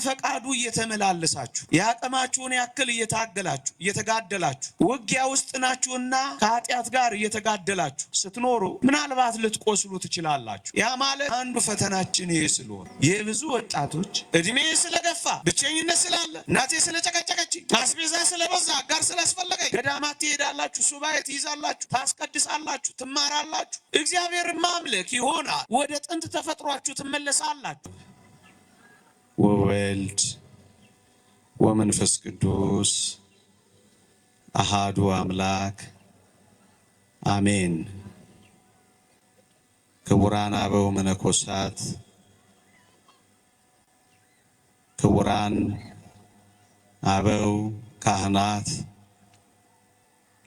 ፈቃዱ እየተመላለሳችሁ ያቀማችሁን ያክል እየታገላችሁ እየተጋደላችሁ ውጊያ ውስጥ ናችሁና ከኃጢአት ጋር እየተጋደላችሁ ስትኖሩ ምናልባት ልትቆስሉ ትችላላችሁ። ያ ማለት አንዱ ፈተናችን ይሄ ስለሆነ የብዙ ወጣቶች እድሜ ስለገፋ ብቸኝነት ስላለ እናቴ ስለጨቀጨቀችኝ አስቤዛ ስለበዛ አጋር ስላስፈለገኝ ገዳማት ትሄዳላችሁ፣ ሱባኤ ትይዛላችሁ፣ ታስቀድሳላችሁ፣ ትማራላችሁ፣ እግዚአብሔር ማምለክ ይሆናል። ወደ ጥንት ተፈጥሯችሁ ትመለሳላችሁ። ወወልድ ወመንፈስ ቅዱስ አሃዱ አምላክ አሜን። ክቡራን አበው መነኮሳት፣ ክቡራን አበው ካህናት፣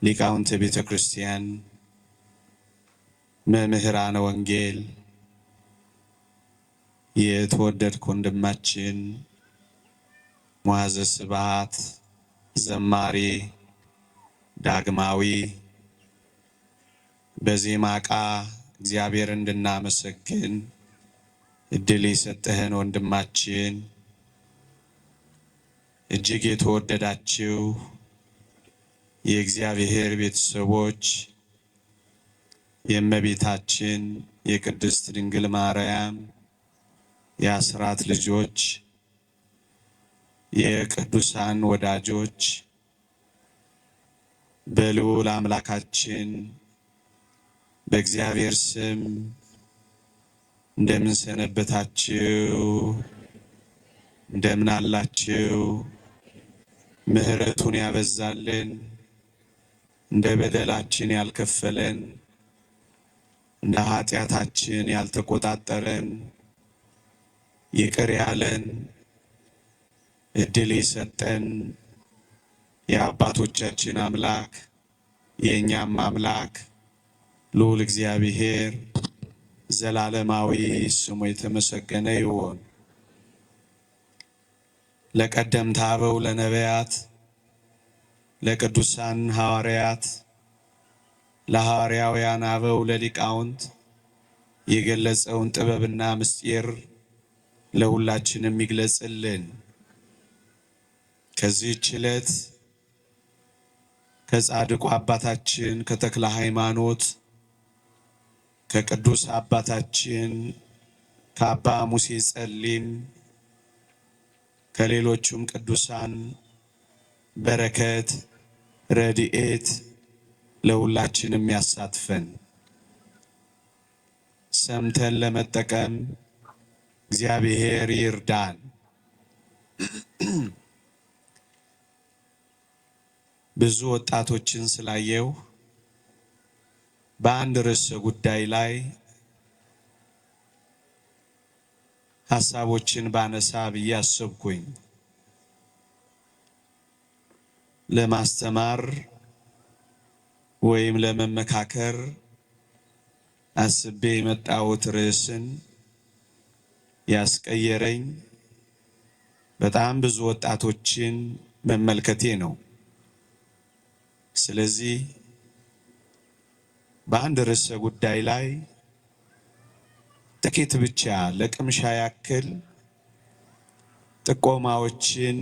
ሊቃውንተ ቤተ ክርስቲያን፣ መምህራነ ወንጌል፣ የተወደድክ ወንድማችን ሙዓዘ ስብሐት ዘማሪ ዳግማዊ በዜማ ዕቃ እግዚአብሔር እንድናመሰግን እድል የሰጠህን ወንድማችን፣ እጅግ የተወደዳችሁ የእግዚአብሔር ቤተሰቦች፣ የእመቤታችን የቅድስት ድንግል ማርያም የአስራት ልጆች፣ የቅዱሳን ወዳጆች በልዑል አምላካችን በእግዚአብሔር ስም እንደምን ሰነበታችሁ? እንደምን አላችሁ? ምሕረቱን ያበዛልን፣ እንደ በደላችን ያልከፈለን፣ እንደ ኃጢአታችን ያልተቆጣጠረን፣ ይቅር ያለን፣ እድል የሰጠን የአባቶቻችን አምላክ የእኛም አምላክ ልዑል እግዚአብሔር ዘላለማዊ ስሙ የተመሰገነ ይሁን። ለቀደምት አበው ለነቢያት፣ ለቅዱሳን ሐዋርያት፣ ለሐዋርያውያን አበው ለሊቃውንት የገለጸውን ጥበብና ምስጢር ለሁላችንም ይግለጽልን። ከዚህች ዕለት ከጻድቁ አባታችን ከተክለ ሃይማኖት ከቅዱስ አባታችን ከአባ ሙሴ ጸሊም ከሌሎቹም ቅዱሳን በረከት ረድኤት ለሁላችንም ያሳትፈን። ሰምተን ለመጠቀም እግዚአብሔር ይርዳን። ብዙ ወጣቶችን ስላየው በአንድ ርዕሰ ጉዳይ ላይ ሐሳቦችን ባነሳ ብዬ አሰብኩኝ። ለማስተማር ወይም ለመመካከር አስቤ የመጣሁት ርዕስን ያስቀየረኝ በጣም ብዙ ወጣቶችን መመልከቴ ነው። ስለዚህ በአንድ ርዕሰ ጉዳይ ላይ ጥቂት ብቻ ለቅምሻ ያክል ጥቆማዎችን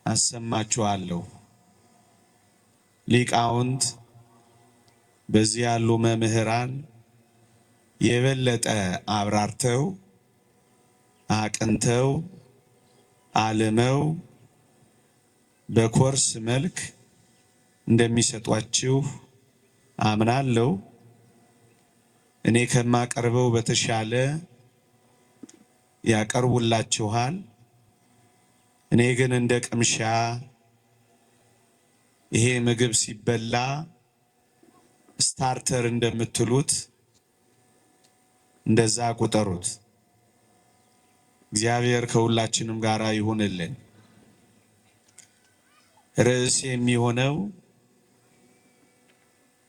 አሰማችኋለሁ። ሊቃውንት በዚህ ያሉ መምህራን የበለጠ አብራርተው አቅንተው አልመው በኮርስ መልክ እንደሚሰጧችሁ አምናለሁ። እኔ ከማቀርበው በተሻለ ያቀርቡላችኋል። እኔ ግን እንደ ቅምሻ ይሄ ምግብ ሲበላ ስታርተር እንደምትሉት እንደዛ ቁጠሩት። እግዚአብሔር ከሁላችንም ጋር ይሁንልን። ርዕስ የሚሆነው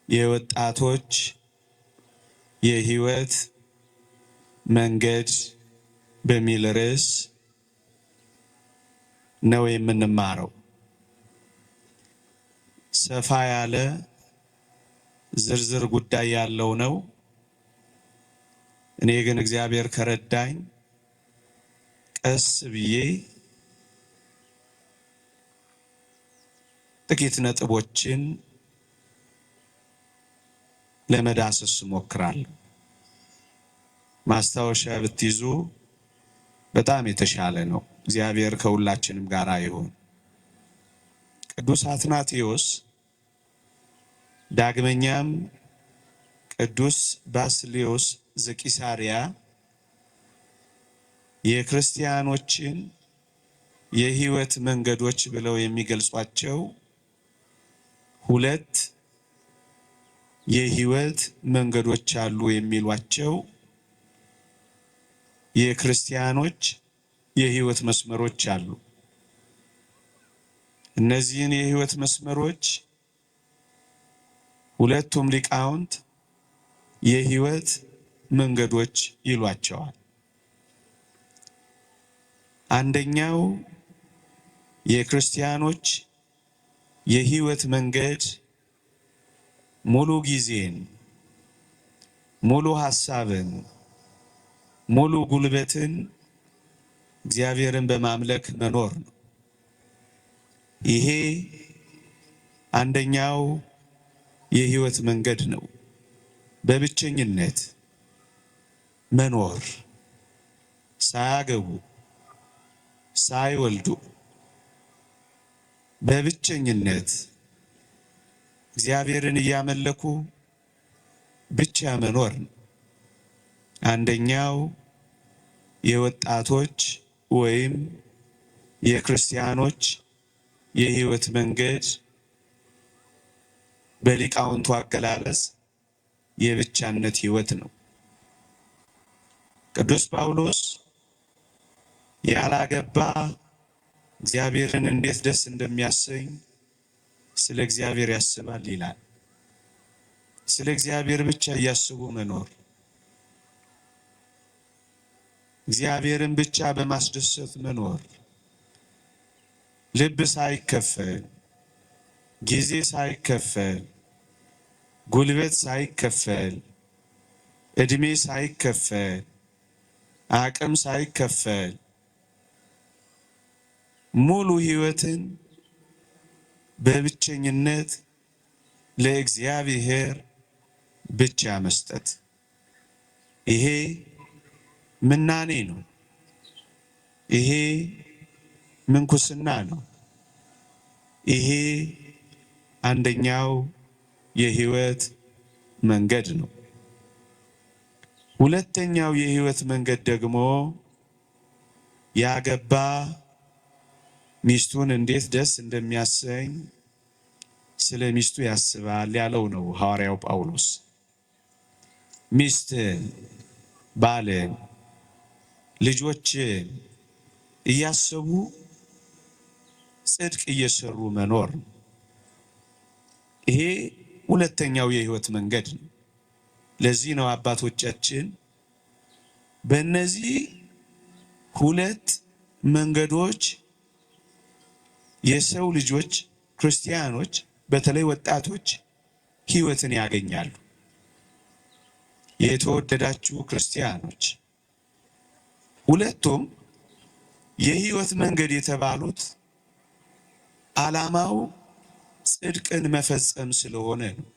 የወጣቶች የህይወት መንገድ በሚል ርዕስ ነው የምንማረው። ሰፋ ያለ ዝርዝር ጉዳይ ያለው ነው። እኔ ግን እግዚአብሔር ከረዳኝ ቀስ ብዬ ጥቂት ነጥቦችን ለመዳሰስ እሞክራለሁ። ማስታወሻ ብትይዙ በጣም የተሻለ ነው። እግዚአብሔር ከሁላችንም ጋር ይሁን። ቅዱስ አትናቴዎስ ዳግመኛም ቅዱስ ባስልዮስ ዘቂሳርያ የክርስቲያኖችን የሕይወት መንገዶች ብለው የሚገልጿቸው ሁለት የሕይወት መንገዶች አሉ የሚሏቸው የክርስቲያኖች የሕይወት መስመሮች አሉ። እነዚህን የሕይወት መስመሮች ሁለቱም ሊቃውንት የሕይወት መንገዶች ይሏቸዋል። አንደኛው የክርስቲያኖች የሕይወት መንገድ ሙሉ ጊዜን፣ ሙሉ ሐሳብን፣ ሙሉ ጉልበትን እግዚአብሔርን በማምለክ መኖር ነው። ይሄ አንደኛው የሕይወት መንገድ ነው። በብቸኝነት መኖር፣ ሳያገቡ ሳይወልዱ በብቸኝነት እግዚአብሔርን እያመለኩ ብቻ መኖር ነው። አንደኛው የወጣቶች ወይም የክርስቲያኖች የሕይወት መንገድ በሊቃውንቱ አገላለጽ የብቻነት ሕይወት ነው። ቅዱስ ጳውሎስ ያላገባ እግዚአብሔርን እንዴት ደስ እንደሚያሰኝ ስለ እግዚአብሔር ያስባል ይላል። ስለ እግዚአብሔር ብቻ እያስቡ መኖር፣ እግዚአብሔርን ብቻ በማስደሰት መኖር፣ ልብ ሳይከፈል፣ ጊዜ ሳይከፈል፣ ጉልበት ሳይከፈል፣ እድሜ ሳይከፈል፣ አቅም ሳይከፈል ሙሉ ሕይወትን በብቸኝነት ለእግዚአብሔር ብቻ መስጠት፣ ይሄ ምናኔ ነው። ይሄ ምንኩስና ነው። ይሄ አንደኛው የሕይወት መንገድ ነው። ሁለተኛው የሕይወት መንገድ ደግሞ ያገባ ሚስቱን እንዴት ደስ እንደሚያሰኝ ስለ ሚስቱ ያስባል ያለው ነው ሐዋርያው ጳውሎስ። ሚስትን፣ ባልን፣ ልጆችን እያሰቡ ጽድቅ እየሰሩ መኖር፣ ይሄ ሁለተኛው የሕይወት መንገድ ነው። ለዚህ ነው አባቶቻችን በእነዚህ ሁለት መንገዶች የሰው ልጆች ክርስቲያኖች በተለይ ወጣቶች ሕይወትን ያገኛሉ። የተወደዳችሁ ክርስቲያኖች፣ ሁለቱም የሕይወት መንገድ የተባሉት ዓላማው ጽድቅን መፈጸም ስለሆነ ነው።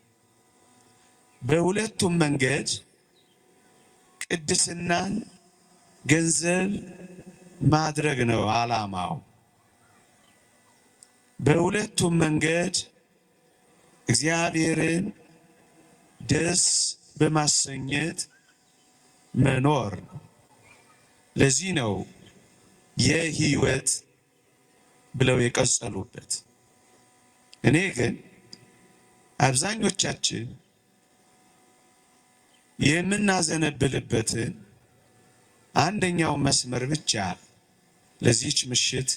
በሁለቱም መንገድ ቅድስናን ገንዘብ ማድረግ ነው ዓላማው። በሁለቱም መንገድ እግዚአብሔርን ደስ በማሰኘት መኖር። ለዚህ ነው የሕይወት ብለው የቀጸሉበት። እኔ ግን አብዛኞቻችን የምናዘነብልበትን አንደኛው መስመር ብቻ ለዚህች ምሽት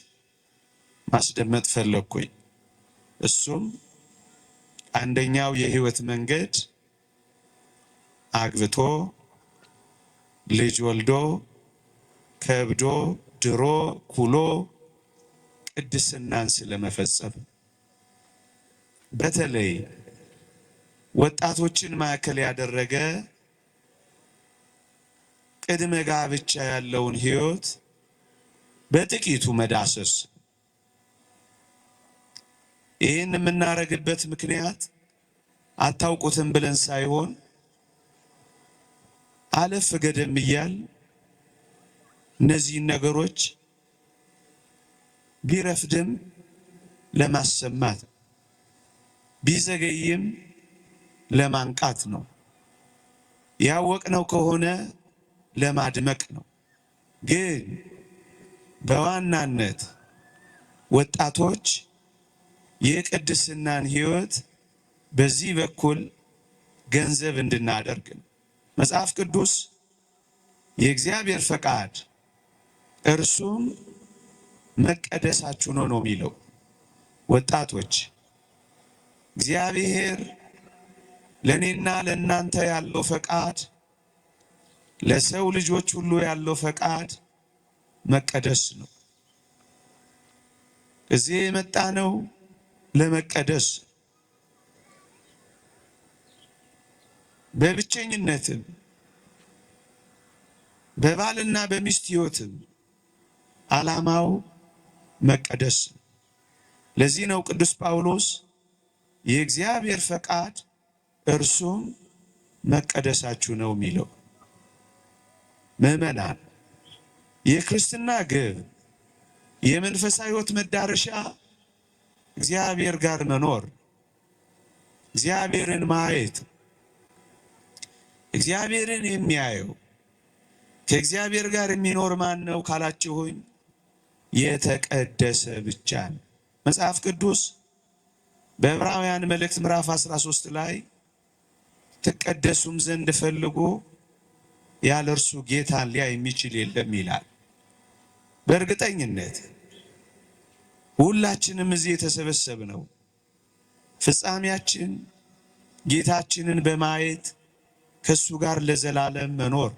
ማስደመጥ ፈለግኩኝ። እሱም አንደኛው የሕይወት መንገድ አግብቶ ልጅ ወልዶ ከብዶ ድሮ ኩሎ ቅድስናን ስለመፈጸም፣ በተለይ ወጣቶችን ማዕከል ያደረገ ቅድመ ጋብቻ ያለውን ሕይወት በጥቂቱ መዳሰስ። ይህን የምናደርግበት ምክንያት አታውቁትም ብለን ሳይሆን አለፍ ገደም እያል እነዚህን ነገሮች ቢረፍድም ለማሰማት ቢዘገይም ለማንቃት ነው። ያወቅነው ከሆነ ለማድመቅ ነው። ግን በዋናነት ወጣቶች የቅድስናን ሕይወት በዚህ በኩል ገንዘብ እንድናደርግ ነው። መጽሐፍ ቅዱስ የእግዚአብሔር ፈቃድ እርሱም መቀደሳችሁ ነው የሚለው። ወጣቶች እግዚአብሔር ለኔና ለእናንተ ያለው ፈቃድ፣ ለሰው ልጆች ሁሉ ያለው ፈቃድ መቀደስ ነው። እዚህ የመጣ ነው ለመቀደስ፣ በብቸኝነትም በባልና በሚስት ሕይወትም ዓላማው መቀደስ። ለዚህ ነው ቅዱስ ጳውሎስ የእግዚአብሔር ፈቃድ እርሱም መቀደሳችሁ ነው የሚለው። ምዕመናን፣ የክርስትና ግብ የመንፈሳዊ ሕይወት መዳረሻ እግዚአብሔር ጋር መኖር፣ እግዚአብሔርን ማየት። እግዚአብሔርን የሚያየው ከእግዚአብሔር ጋር የሚኖር ማን ነው ካላችሁኝ፣ የተቀደሰ ብቻ ነው። መጽሐፍ ቅዱስ በዕብራውያን መልእክት ምዕራፍ 13 ላይ ትቀደሱም ዘንድ ፈልጎ ያለ እርሱ ጌታን ሊያይ የሚችል የለም ይላል። በእርግጠኝነት ሁላችንም እዚህ የተሰበሰብነው ፍጻሜያችን ጌታችንን በማየት ከሱ ጋር ለዘላለም መኖር።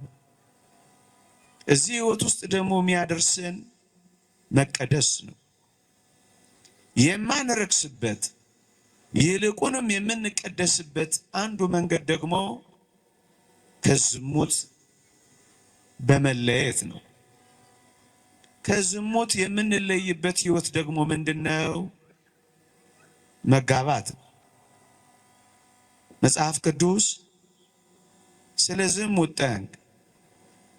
እዚህ ሕይወት ውስጥ ደግሞ የሚያደርሰን መቀደስ ነው። የማንረክስበት ይልቁንም የምንቀደስበት አንዱ መንገድ ደግሞ ከዝሙት በመለየት ነው። ከዝሙት የምንለይበት ሕይወት ደግሞ ምንድነው? መጋባት። መጽሐፍ ቅዱስ ስለ ዝሙት ጠንቅ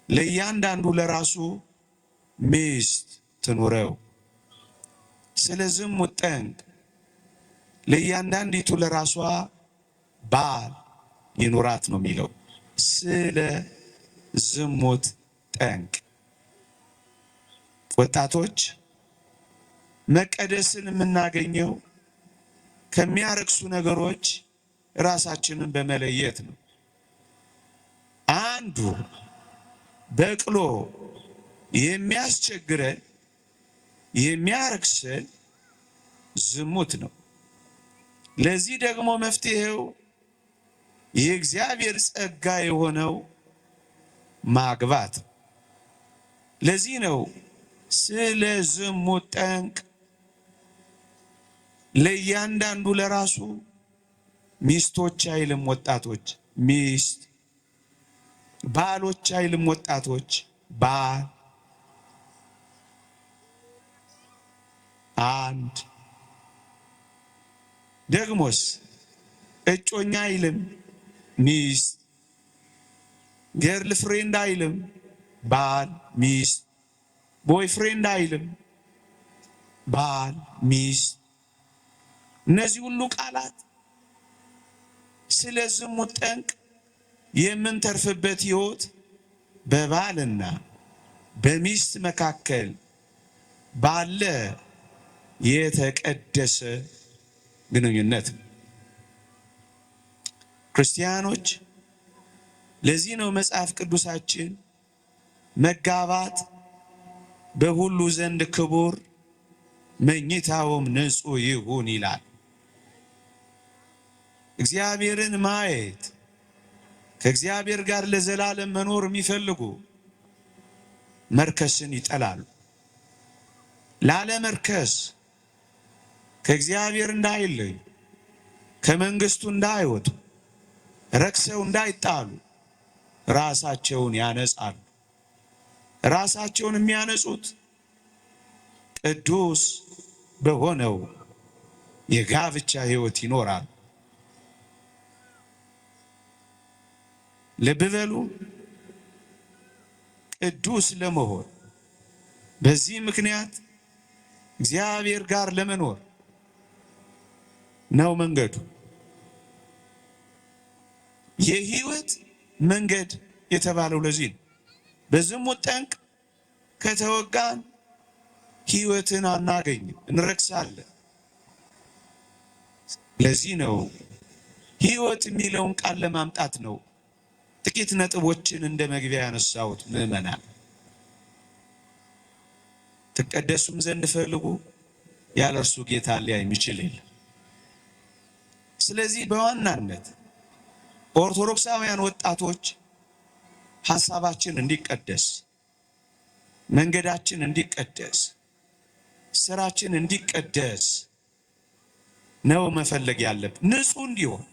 ለእያንዳንዱ ለራሱ ሚስት ትኑረው፣ ስለ ዝሙት ጠንቅ ለእያንዳንዲቱ ለራሷ ባል ይኑራት ነው የሚለው። ስለ ዝሙት ጠንቅ ወጣቶች መቀደስን የምናገኘው ከሚያረክሱ ነገሮች ራሳችንን በመለየት ነው። አንዱ በቅሎ የሚያስቸግረን የሚያረክሰን ዝሙት ነው። ለዚህ ደግሞ መፍትሄው የእግዚአብሔር ጸጋ የሆነው ማግባት። ለዚህ ነው ስለ ዝሙት ጠንቅ ለእያንዳንዱ ለራሱ ሚስቶች አይልም ወጣቶች ሚስት፣ ባሎች አይልም ወጣቶች ባል፣ አንድ ደግሞስ እጮኛ አይልም ሚስት፣ ገርል ፍሬንድ አይልም ባል ሚስት፣ ቦይ ፍሬንድ አይልም ባል ሚስት። እነዚህ ሁሉ ቃላት ስለ ዝሙት ጠንቅ የምንተርፍበት ሕይወት በባልና በሚስት መካከል ባለ የተቀደሰ ግንኙነት ነው። ክርስቲያኖች፣ ለዚህ ነው መጽሐፍ ቅዱሳችን መጋባት በሁሉ ዘንድ ክቡር መኝታውም ንጹሕ ይሁን ይላል። እግዚአብሔርን ማየት ከእግዚአብሔር ጋር ለዘላለም መኖር የሚፈልጉ መርከስን ይጠላሉ። ላለመርከስ ከእግዚአብሔር እንዳይለዩ ከመንግስቱ እንዳይወጡ ረክሰው እንዳይጣሉ ራሳቸውን ያነጻሉ። ራሳቸውን የሚያነጹት ቅዱስ በሆነው የጋብቻ ሕይወት ይኖራል። ልብ በሉ፣ ቅዱስ ለመሆን በዚህ ምክንያት እግዚአብሔር ጋር ለመኖር ነው መንገዱ። የሕይወት መንገድ የተባለው ለዚህ ነው። በዝሙት ጠንቅ ከተወጋን ሕይወትን አናገኝም፣ እንረክሳለን። ለዚህ ነው ሕይወት የሚለውን ቃል ለማምጣት ነው ጥቂት ነጥቦችን እንደ መግቢያ ያነሳሁት። ምዕመናን ትቀደሱም ዘንድ ፈልጉ፣ ያለ እርሱ ጌታ ሊያይ የሚችል የለም። ስለዚህ በዋናነት ኦርቶዶክሳውያን ወጣቶች ሐሳባችን እንዲቀደስ፣ መንገዳችን እንዲቀደስ፣ ስራችን እንዲቀደስ ነው መፈለግ ያለብን። ንጹህ እንዲሆን፣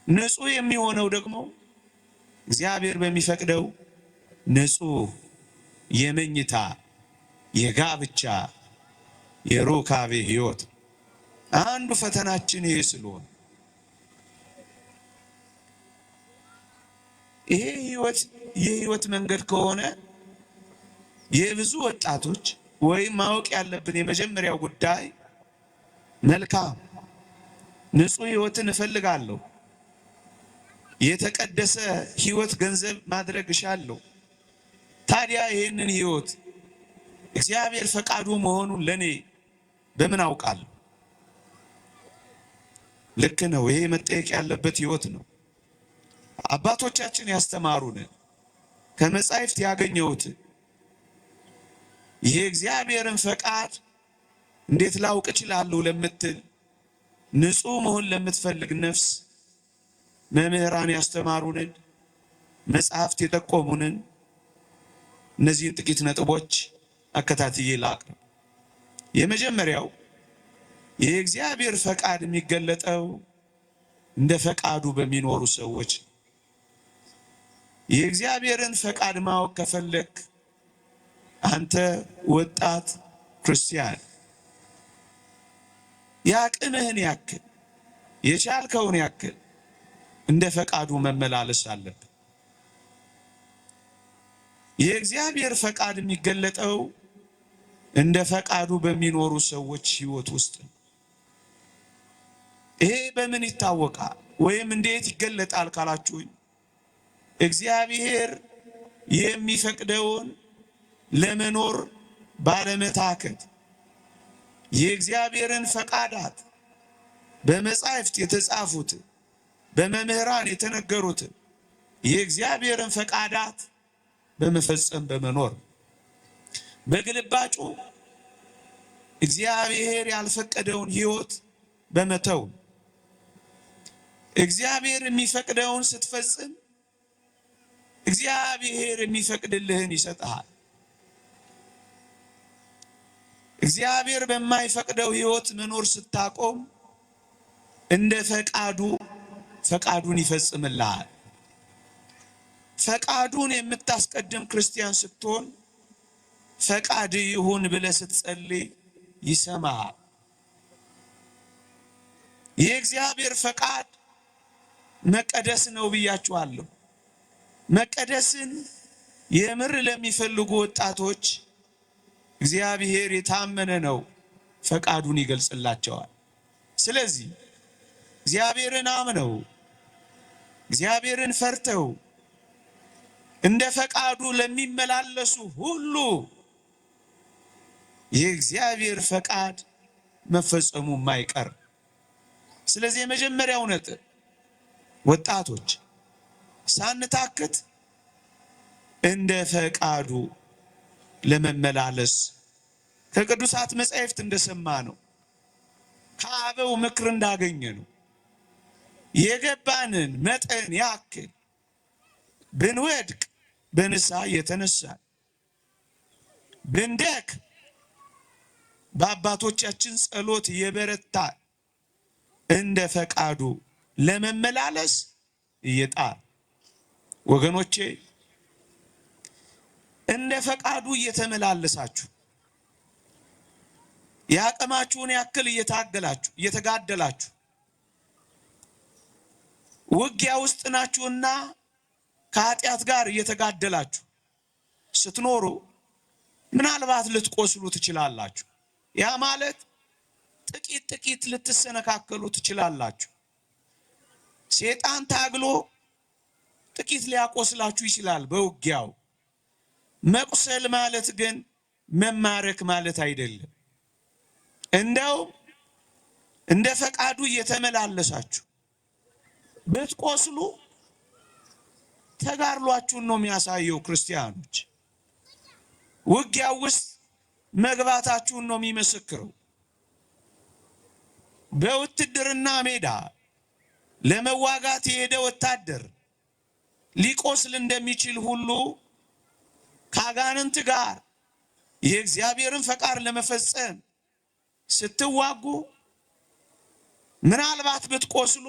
ንጹህ የሚሆነው ደግሞ እግዚአብሔር በሚፈቅደው ንጹህ የመኝታ የጋብቻ የሩካቤ ሕይወት አንዱ ፈተናችን ይሄ ስለሆነ ይሄ ሕይወት የሕይወት መንገድ ከሆነ የብዙ ወጣቶች ወይም ማወቅ ያለብን የመጀመሪያው ጉዳይ መልካም ንጹህ ሕይወትን እፈልጋለሁ፣ የተቀደሰ ሕይወት ገንዘብ ማድረግ እሻለሁ። ታዲያ ይህንን ሕይወት እግዚአብሔር ፈቃዱ መሆኑን ለኔ በምን አውቃለሁ? ልክ ነው። ይሄ መጠየቅ ያለበት ሕይወት ነው። አባቶቻችን ያስተማሩን ከመጻሕፍት ያገኘሁት ይሄ እግዚአብሔርን ፈቃድ እንዴት ላውቅ እችላለሁ ለምትል ንጹህ መሆን ለምትፈልግ ነፍስ መምህራን ያስተማሩንን መጽሐፍት የጠቆሙንን እነዚህን ጥቂት ነጥቦች አከታትዬ ላቅርብ። የመጀመሪያው የእግዚአብሔር ፈቃድ የሚገለጠው እንደ ፈቃዱ በሚኖሩ ሰዎች። የእግዚአብሔርን ፈቃድ ማወቅ ከፈለክ አንተ ወጣት ክርስቲያን ያቅምህን ያክል የቻልከውን ያክል እንደ ፈቃዱ መመላለስ አለብን። የእግዚአብሔር ፈቃድ የሚገለጠው እንደ ፈቃዱ በሚኖሩ ሰዎች ሕይወት ውስጥ ነው። ይሄ በምን ይታወቃል ወይም እንዴት ይገለጣል ካላችሁኝ፣ እግዚአብሔር የሚፈቅደውን ለመኖር ባለመታከት የእግዚአብሔርን ፈቃዳት በመጻሕፍት የተጻፉት በመምህራን የተነገሩት የእግዚአብሔርን ፈቃዳት በመፈጸም በመኖር በግልባጩ እግዚአብሔር ያልፈቀደውን ሕይወት በመተው እግዚአብሔር የሚፈቅደውን ስትፈጽም እግዚአብሔር የሚፈቅድልህን ይሰጥሃል። እግዚአብሔር በማይፈቅደው ሕይወት መኖር ስታቆም እንደ ፈቃዱን ይፈጽምልሃል። ፈቃዱን የምታስቀድም ክርስቲያን ስትሆን ፈቃድ ይሁን ብለህ ስትጸልይ ይሰማሃል። የእግዚአብሔር ፈቃድ መቀደስ ነው ብያችኋለሁ። መቀደስን የምር ለሚፈልጉ ወጣቶች እግዚአብሔር የታመነ ነው፣ ፈቃዱን ይገልጽላቸዋል። ስለዚህ እግዚአብሔርን አምነው እግዚአብሔርን ፈርተው እንደ ፈቃዱ ለሚመላለሱ ሁሉ የእግዚአብሔር ፈቃድ መፈጸሙ የማይቀር። ስለዚህ የመጀመሪያው ነጥብ ወጣቶች ሳንታክት እንደ ፈቃዱ ለመመላለስ ከቅዱሳት መጻሕፍት እንደሰማ ነው፣ ከአበው ምክር እንዳገኘ ነው የገባንን መጠን ያክል ብንወድቅ በንስሐ የተነሳን ብንደክ በአባቶቻችን ጸሎት የበረታን እንደ ፈቃዱ ለመመላለስ እየጣር ወገኖቼ እንደ ፈቃዱ እየተመላለሳችሁ ያቀማችሁን ያክል እየተጋደላችሁ ውጊያ ውስጥ ናችሁና ከኃጢአት ጋር እየተጋደላችሁ ስትኖሩ ምናልባት ልትቆስሉ ትችላላችሁ። ያ ማለት ጥቂት ልትሰነካከሉ ትችላላችሁ። ሰይጣን ታግሎ ጥቂት ሊያቆስላችሁ ይችላል በውጊያው። መቁሰል ማለት ግን መማረክ ማለት አይደለም። እንደው እንደ ፈቃዱ እየተመላለሳችሁ ብትቆስሉ ተጋድሏችሁን ነው የሚያሳየው። ክርስቲያኖች ውጊያው ውስጥ መግባታችሁን ነው የሚመሰክረው። በውትድርና ሜዳ ለመዋጋት የሄደ ወታደር ሊቆስል እንደሚችል ሁሉ ከአጋንንት ጋር የእግዚአብሔርን ፈቃድ ለመፈጸም ስትዋጉ ምናልባት ብትቆስሉ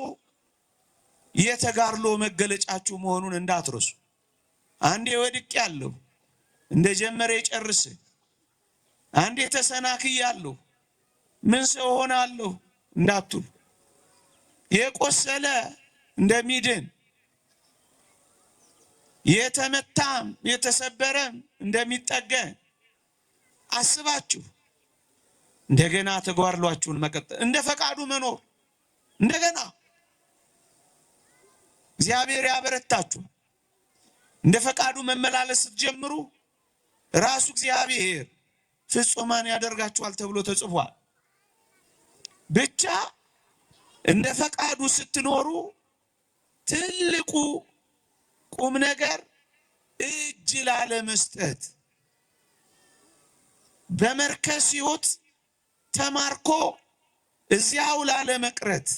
የተጋድሎ መገለጫችሁ መሆኑን እንዳትረሱ። አንዴ ወድቄያለሁ እንደጀመረ ይጨርስ፣ አንዴ ተሰናክያለሁ ምን ሰው ሆናለሁ እንዳትሉ። የቆሰለ እንደሚድን የተመታም የተሰበረም እንደሚጠገን አስባችሁ እንደገና ተጓድሏችሁን መቀጠል፣ እንደ ፈቃዱ መኖር እንደገና እግዚአብሔር ያበረታችሁ። እንደ ፈቃዱ መመላለስ ስትጀምሩ ራሱ እግዚአብሔር ፍጹማን ያደርጋችኋል ተብሎ ተጽፏል። ብቻ እንደ ፈቃዱ ስትኖሩ ትልቁ ቁም ነገር እጅ ላለመስጠት፣ በመርከስ ሕይወት ተማርኮ እዚያው ላለመቅረት።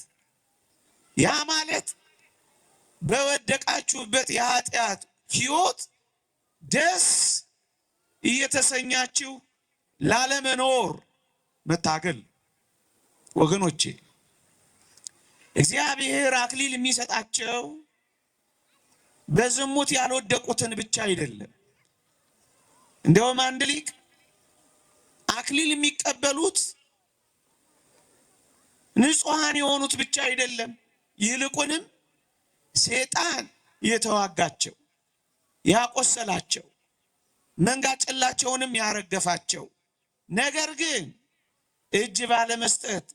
ያ ማለት በወደቃችሁበት የኃጢአት ሕይወት ደስ እየተሰኛችሁ ላለመኖር መታገል። ወገኖቼ እግዚአብሔር አክሊል የሚሰጣቸው በዝሙት ያልወደቁትን ብቻ አይደለም። እንደውም አንድ ሊቅ አክሊል የሚቀበሉት ንጹሃን የሆኑት ብቻ አይደለም፣ ይልቁንም ሰይጣን የተዋጋቸው ያቆሰላቸው መንጋጨላቸውንም ያረገፋቸው፣ ነገር ግን እጅ ባለመስጠት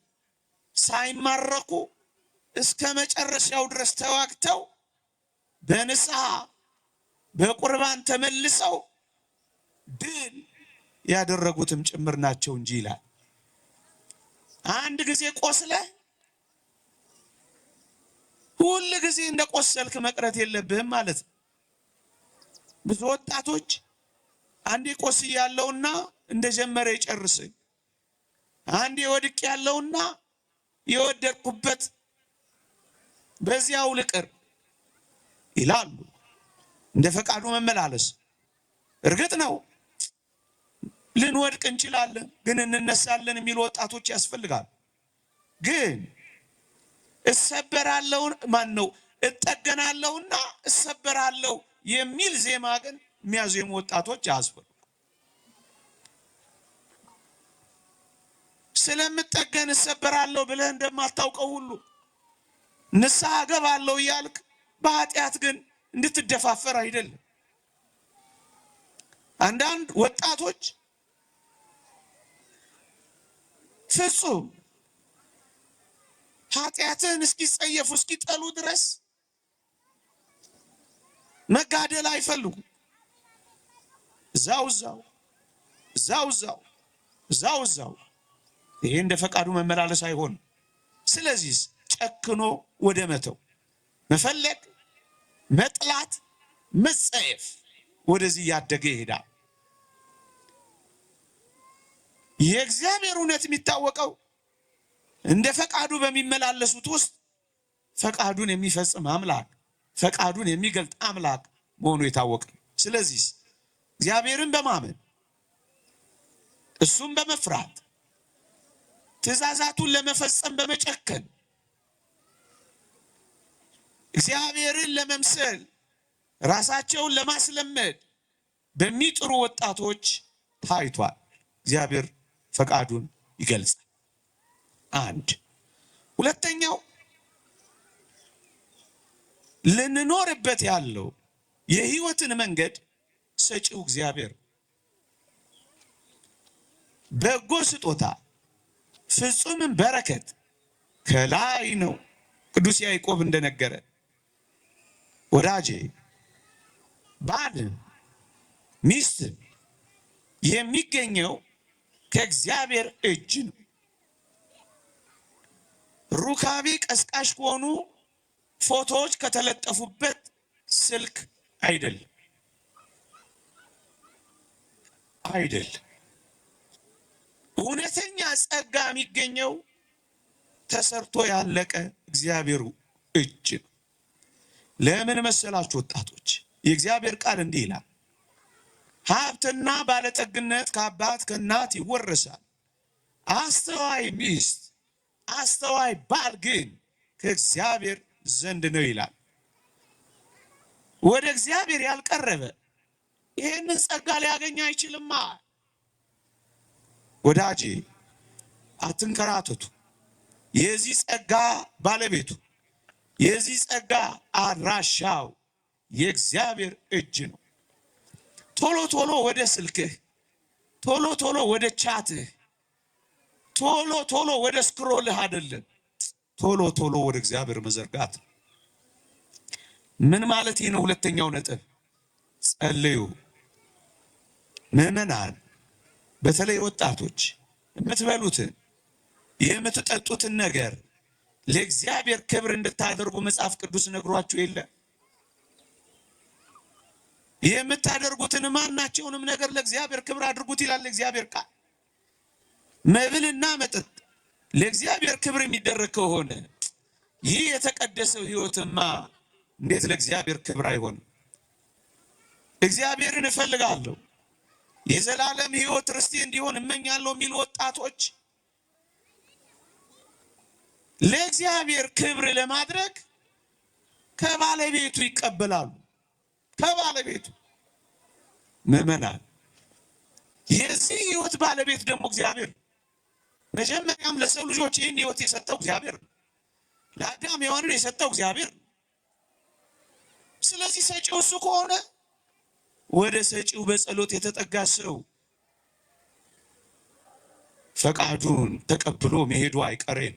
ሳይማረኩ እስከ መጨረሻው ድረስ ተዋግተው በንስሐ በቁርባን ተመልሰው ድል ያደረጉትም ጭምር ናቸው እንጂ ይላል። አንድ ጊዜ ቆስለህ ሁሉ ጊዜ እንደቆሰልክ መቅረት የለብህም ማለት ነው። ብዙ ወጣቶች አንዴ ቆስዬ ያለውና እንደጀመረ ይጨርስ፣ አንዴ ወድቅ ያለውና የወደቅኩበት በዚያው ልቅር ይላሉ። እንደ ፈቃዱ መመላለስ እርግጥ ነው ልንወድቅ እንችላለን፣ ግን እንነሳለን የሚሉ ወጣቶች ያስፈልጋል። ግን እሰበራለሁ እጠገናለሁና እሰበራለሁ የሚል ዜማ ግን የሚያዜሙ ወጣቶች ያስፈልጋሉ። ስለምጠገን እሰበራለሁ ብለህ እንደማታውቀው ሁሉ ንስሐ ገባለሁ እያልክ በኃጢአት ግን እንድትደፋፈር አይደለም። አንዳንድ ወጣቶች ፍጹም ኃጢአትን እስኪጸየፉ እስኪጠሉ ድረስ መጋደል አይፈልጉም። እዛው ይሄ እንደ ፈቃዱ መመላለስ አይሆንም። ስለዚህ ጨክኖ ወደ መተው መፈለግ፣ መጥላት፣ መጸየፍ ወደዚህ ያደገ ይሄዳል። የእግዚአብሔር እውነት የሚታወቀው እንደ ፈቃዱ በሚመላለሱት ውስጥ ፈቃዱን የሚፈጽም አምላክ፣ ፈቃዱን የሚገልጥ አምላክ መሆኑ የታወቀ። ስለዚህ እግዚአብሔርን በማመን እሱም በመፍራት ትእዛዛቱን ለመፈጸም በመጨከን እግዚአብሔርን ለመምሰል ራሳቸውን ለማስለመድ በሚጥሩ ወጣቶች ታይቷል። እግዚአብሔር ፈቃዱን ይገልጻል። አንድ ሁለተኛው ልንኖርበት ያለው የህይወትን መንገድ ሰጪው እግዚአብሔር በጎ ስጦታ ፍጹምን በረከት ከላይ ነው። ቅዱስ ያዕቆብ እንደነገረ ወዳጄ ባል ሚስት የሚገኘው ከእግዚአብሔር እጅ ነው። ሩካቤ ቀስቃሽ ከሆኑ ፎቶዎች ከተለጠፉበት ስልክ አይደለም። እውነተኛ ጸጋ የሚገኘው ተሰርቶ ያለቀ እግዚአብሔር እጅ ነው። ለምን መሰላችሁ ወጣቶች? የእግዚአብሔር ቃል እንዲህ ይላል፣ ሀብትና ባለጠግነት ከአባት ከእናት ይወረሳል፣ አስተዋይ ሚስት አስተዋይ ባል ግን ከእግዚአብሔር ዘንድ ነው ይላል። ወደ እግዚአብሔር ያልቀረበ ይህንን ጸጋ ሊያገኝ አይችልማ። ወዳጄ አትንከራተቱ። የዚህ ጸጋ ባለቤቱ የዚህ ጸጋ አድራሻው የእግዚአብሔር እጅ ነው። ቶሎ ቶሎ ወደ ስልክህ፣ ቶሎ ቶሎ ወደ ቻትህ፣ ቶሎ ቶሎ ወደ ስክሮልህ አይደለም፣ ቶሎ ቶሎ ወደ እግዚአብሔር መዘርጋት። ምን ማለት ነው? ሁለተኛው ነጥብ ጸልዩ። ምዕመናን በተለይ ወጣቶች የምትበሉትን የምትጠጡትን ነገር ለእግዚአብሔር ክብር እንድታደርጉ መጽሐፍ ቅዱስ ነግሯችሁ የለ? የምታደርጉትን ማናቸውንም ነገር ለእግዚአብሔር ክብር አድርጉት ይላል እግዚአብሔር ቃል። መብልና መጠጥ ለእግዚአብሔር ክብር የሚደረግ ከሆነ ይህ የተቀደሰው ሕይወትማ እንዴት ለእግዚአብሔር ክብር አይሆንም? እግዚአብሔርን እፈልጋለሁ የዘላለም ሕይወት ርስቴ እንዲሆን እመኛለሁ የሚሉ ወጣቶች ለእግዚአብሔር ክብር ለማድረግ ከባለቤቱ ይቀበላሉ። ከባለቤቱ ምዕመናን፣ የዚህ ሕይወት ባለቤት ደግሞ እግዚአብሔር። መጀመሪያም ለሰው ልጆች ይህን ሕይወት የሰጠው እግዚአብሔር፣ ለአዳም ሔዋንን የሰጠው እግዚአብሔር። ስለዚህ ሰጪው እሱ ከሆነ ወደ ሰጪው በጸሎት የተጠጋ ሰው ፈቃዱን ተቀብሎ መሄዱ አይቀሬም።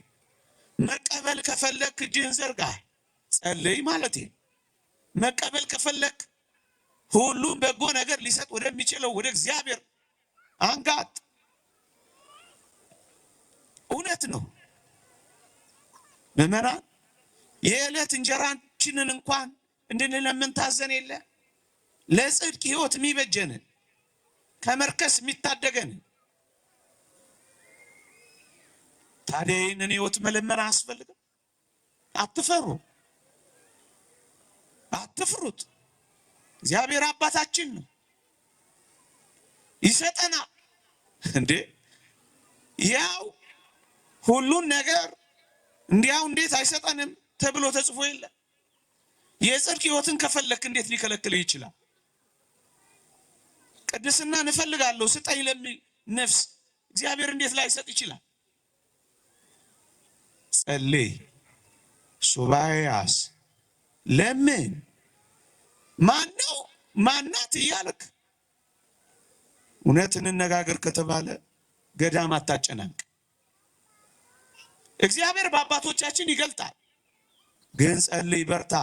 መቀበል ከፈለክ እጅህን ዘርጋ፣ ጸልይ ማለት ነው። መቀበል ከፈለክ ሁሉም በጎ ነገር ሊሰጥ ወደሚችለው ወደ እግዚአብሔር አንጋጥ። እውነት ነው ምዕመናን፣ የዕለት እንጀራችንን እንኳን እንድንለምን ታዘን የለ? ለጽድቅ ሕይወት የሚበጀንን ከመርከስ የሚታደገንን ታዲያ ይህንን ሕይወት መለመን አያስፈልግም? አትፈሩ፣ አትፍሩት። እግዚአብሔር አባታችን ነው፣ ይሰጠናል። እንዴ ያው ሁሉን ነገር እንዲያው እንዴት አይሰጠንም ተብሎ ተጽፎ የለ? የጽድቅ ሕይወትን ከፈለክ እንዴት ሊከለክልህ ይችላል? ቅድስና እንፈልጋለሁ ስጠኝ ለሚል ነፍስ እግዚአብሔር እንዴት ላይሰጥ ይችላል? ጸልይ፣ ሱባኤ ያዝ፣ ለምን ማነው ማናት እያልክ እውነት እንነጋገር ከተባለ ገዳም አታጨናንቅ። እግዚአብሔር በአባቶቻችን ይገልጣል፣ ግን ጸልይ፣ በርታ።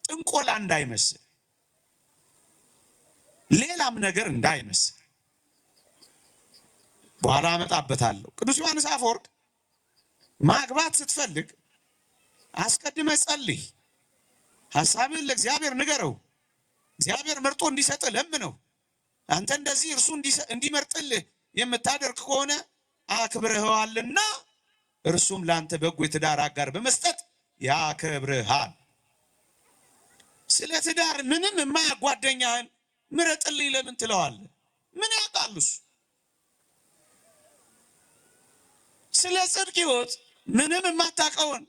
ጥንቆላ እንዳይመስል፣ ሌላም ነገር እንዳይመስል። በኋላ አመጣበታለሁ። ቅዱስ ዮሐንስ አፈወርቅ ማግባት ስትፈልግ አስቀድመህ ጸልይ፣ ሐሳብህን ለእግዚአብሔር ንገረው፣ እግዚአብሔር መርጦ እንዲሰጥህ ለምነው። አንተ እንደዚህ እርሱ እንዲመርጥልህ የምታደርግ ከሆነ አክብረኸዋልና እርሱም ለአንተ በጎ የትዳር አጋር በመስጠት ያከብርሃል። ስለ ትዳር ምንም የማያጓደኛህን ምረጥልኝ ለምን ትለዋለህ? ምን ያውቃል እሱ? ስለ ጽድቅ ሕይወት ምንም የማታውቀውን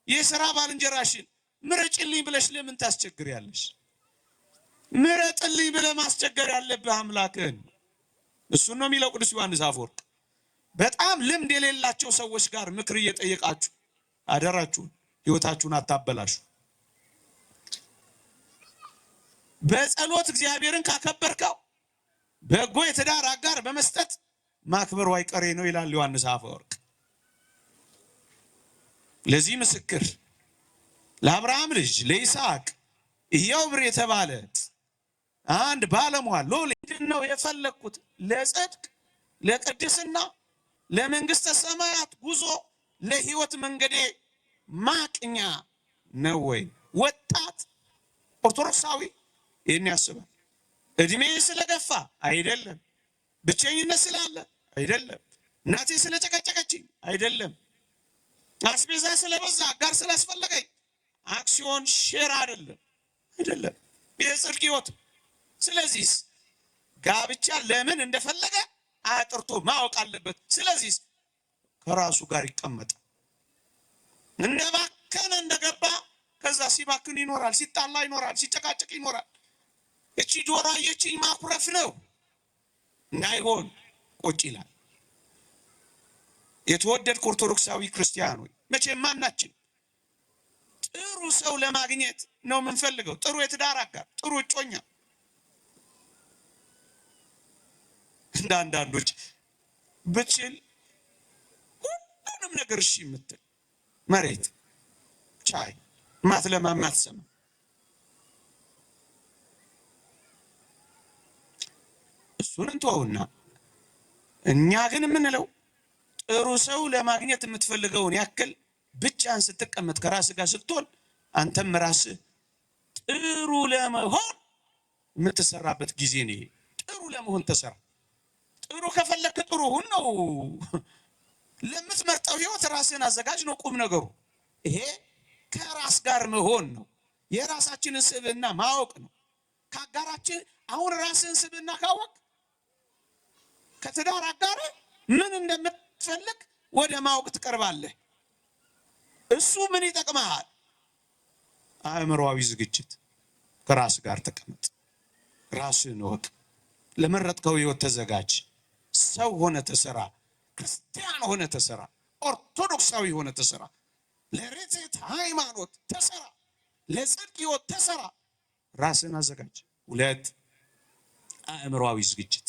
የሥራ ባልንጀራሽን ምረጭልኝ ብለሽ ለምን ታስቸግሪያለሽ? ምረጥልኝ ብለህ ማስቸገር ያለብህ አምላክህን። እሱን ነው የሚለው ቅዱስ ዮሐንስ አፈወርቅ። በጣም ልምድ የሌላቸው ሰዎች ጋር ምክር እየጠየቃችሁ አደራችሁን ህይወታችሁን አታበላሹ። በጸሎት እግዚአብሔርን ካከበርከው በጎ የትዳር አጋር በመስጠት ማክበሩ አይቀሬ ነው ይላል ዮሐንስ አፈወርቅ። ለዚህ ምስክር ለአብርሃም ልጅ ለይስሐቅ ኢዮብር የተባለ አንድ ባለሟል ሎሌ ነው የፈለኩት ለጽድቅ ለቅድስና ለመንግስተ ሰማያት ጉዞ ለህይወት መንገዴ ማቅኛ ነው ወይ? ወጣት ኦርቶዶክሳዊ ይህን ያስባል። እድሜ ስለገፋ አይደለም፣ ብቸኝነት ስላለ አይደለም፣ እናቴ ስለጨቀጨቀችኝ አይደለም፣ አስቤዛ ስለበዛ አጋር ስላስፈለገኝ አክሲዮን ሼር አይደለም፣ የጽድቅ ህይወት። ስለዚህ ጋብቻ ለምን እንደፈለገ አጥርቶ ማወቅ አለበት። ስለዚህ ከራሱ ጋር ይቀመጥ። እንደባከነ እንደገባ ከዛ ሲባክን ይኖራል፣ ሲጣላ ይኖራል፣ ሲጨቃጨቅ ይኖራል። እቺ ጆሮ የቺኝ ማኩረፍ ነው እንዳይሆን ቁጭ ይላል። የተወደድክ ኦርቶዶክሳዊ ክርስቲያን ሆይ መቼም ማናችን ጥሩ ሰው ለማግኘት ነው የምንፈልገው። ጥሩ የትዳር አጋር፣ ጥሩ እጮኛ። እንደ አንዳንዶች ብችል ሁሉንም ነገር እሺ የምትል መሬት ቻይ ማትለማ ማትሰማ እሱን እንተውና እኛ ግን የምንለው ጥሩ ሰው ለማግኘት የምትፈልገውን ያክል ብቻን ስትቀመጥ ከራስ ጋር ስትሆን አንተም ራስህ ጥሩ ለመሆን የምትሰራበት ጊዜ ነው። ጥሩ ለመሆን ተሰራ። ጥሩ ከፈለክ ጥሩ ሁን ነው። ለምትመርጠው ህይወት ራስህን አዘጋጅ ነው ቁም ነገሩ። ይሄ ከራስ ጋር መሆን ነው። የራሳችንን ስብዕና ማወቅ ነው። ከአጋራችን አሁን ራስህን ስብዕና ካወቅ ከትዳር አጋር ምን እንደምትፈልግ ወደ ማወቅ ትቀርባለህ። እሱ ምን ይጠቅምሃል? አእምሮአዊ ዝግጅት። ከራስ ጋር ተቀመጥ፣ ራስህን እወቅ፣ ለመረጥከው ህይወት ተዘጋጅ። ሰው ሆነ ተሰራ፣ ክርስቲያን ሆነ ተሰራ፣ ኦርቶዶክሳዊ ሆነ ተሰራ፣ ለርትዕት ሃይማኖት ተሰራ፣ ለጽድቅ ህይወት ተሰራ። ራስህን አዘጋጅ። 2 አእምሮአዊ ዝግጅት።